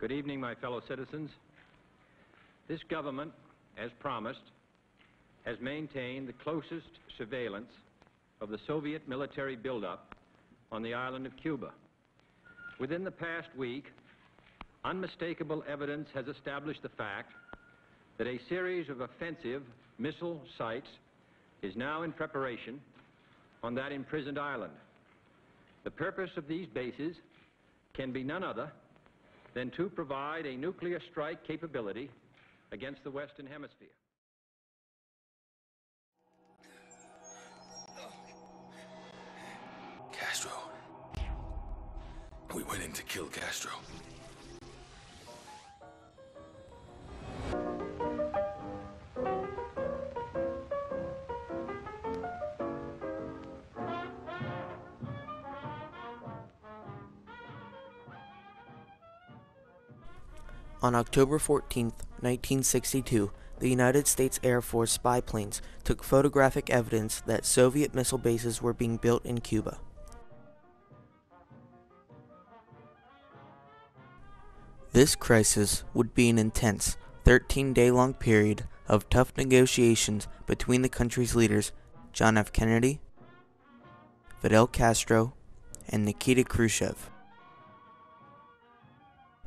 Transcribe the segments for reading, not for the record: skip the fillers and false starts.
Good evening, my fellow citizens. This government, as promised, has maintained the closest surveillance of the Soviet military buildup on the island of Cuba. Within the past week, unmistakable evidence has established the fact that a series of offensive missile sites is now in preparation on that imprisoned island. The purpose of these bases can be none other than to provide a nuclear strike capability against the Western Hemisphere. Castro. We went in to kill Castro. On October 14, 1962, the United States Air Force spy planes took photographic evidence that Soviet missile bases were being built in Cuba. This crisis would be an intense, 13-day-long period of tough negotiations between the country's leaders, John F. Kennedy, Fidel Castro, and Nikita Khrushchev.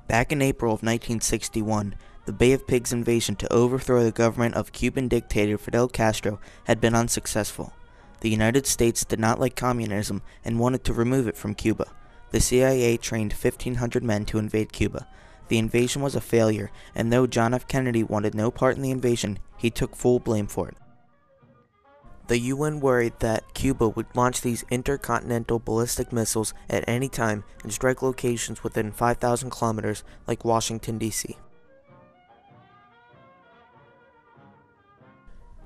Back in April of 1961, the Bay of Pigs invasion to overthrow the government of Cuban dictator Fidel Castro had been unsuccessful. The United States did not like communism and wanted to remove it from Cuba. The CIA trained 1,500 men to invade Cuba. The invasion was a failure, and though John F. Kennedy wanted no part in the invasion, he took full blame for it. The UN worried that Cuba would launch these intercontinental ballistic missiles at any time and strike locations within 5,000 kilometers like Washington, D.C.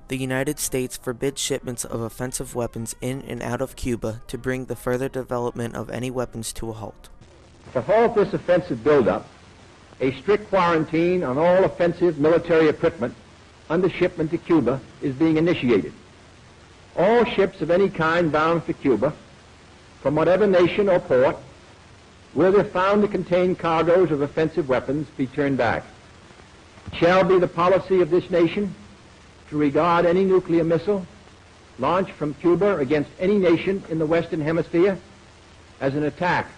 The United States forbid shipments of offensive weapons in and out of Cuba to bring the further development of any weapons to a halt. To halt this offensive buildup, a strict quarantine on all offensive military equipment under shipment to Cuba is being initiated. All ships of any kind bound for Cuba, from whatever nation or port, where they're found to contain cargoes of offensive weapons, be turned back. It shall be the policy of this nation to regard any nuclear missile launched from Cuba against any nation in the Western Hemisphere as an attack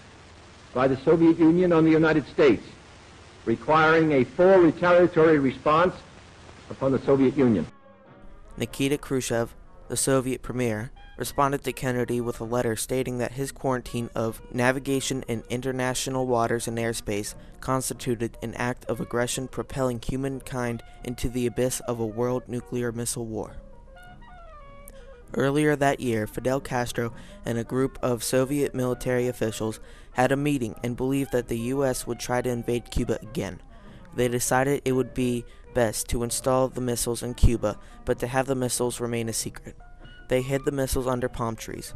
by the Soviet Union on the United States, requiring a full retaliatory response upon the Soviet Union. Nikita Khrushchev, the Soviet premier, responded to Kennedy with a letter stating that his quarantine of navigation in international waters and airspace constituted an act of aggression propelling humankind into the abyss of a world nuclear missile war. Earlier that year, Fidel Castro and a group of Soviet military officials had a meeting and believed that the U.S. would try to invade Cuba again. They decided it would be best to install the missiles in Cuba, but to have the missiles remain a secret. They hid the missiles under palm trees.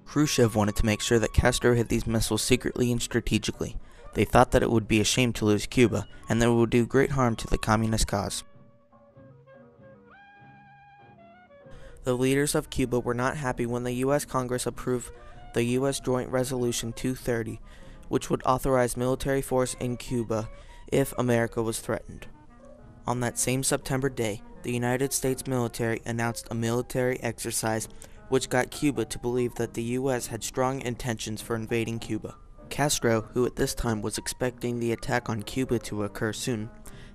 Khrushchev wanted to make sure that Castro hid these missiles secretly and strategically. They thought that it would be a shame to lose Cuba, and that it would do great harm to the communist cause. The leaders of Cuba were not happy when the U.S. Congress approved the U.S. Joint Resolution 230, which would authorize military force in Cuba if America was threatened. On that same September day, the United States military announced a military exercise which got Cuba to believe that the U.S. had strong intentions for invading Cuba. Castro, who at this time was expecting the attack on Cuba to occur soon,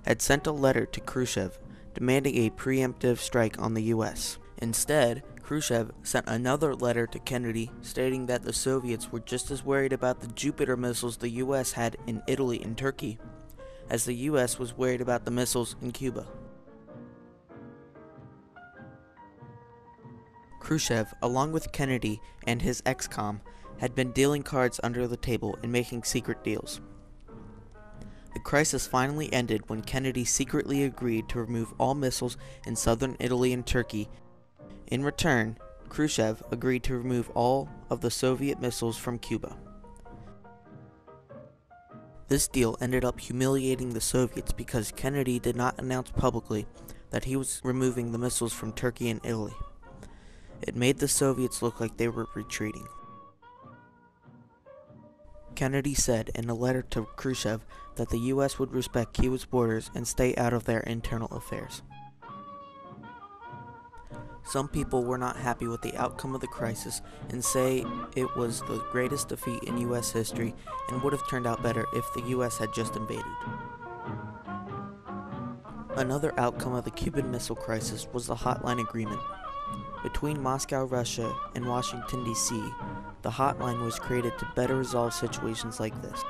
had sent a letter to Khrushchev demanding a preemptive strike on the U.S. Instead, Khrushchev sent another letter to Kennedy stating that the Soviets were just as worried about the Jupiter missiles the U.S. had in Italy and Turkey as the U.S. was worried about the missiles in Cuba. Khrushchev, along with Kennedy and his ex-com, had been dealing cards under the table and making secret deals. The crisis finally ended when Kennedy secretly agreed to remove all missiles in southern Italy and Turkey. In return, Khrushchev agreed to remove all of the Soviet missiles from Cuba. This deal ended up humiliating the Soviets because Kennedy did not announce publicly that he was removing the missiles from Turkey and Italy. It made the Soviets look like they were retreating. Kennedy said in a letter to Khrushchev that the U.S. would respect Cuba's borders and stay out of their internal affairs. Some people were not happy with the outcome of the crisis and say it was the greatest defeat in U.S. history and would have turned out better if the U.S. had just invaded. Another outcome of the Cuban Missile Crisis was the Hotline Agreement. Between Moscow, Russia, and Washington, D.C., the hotline was created to better resolve situations like this.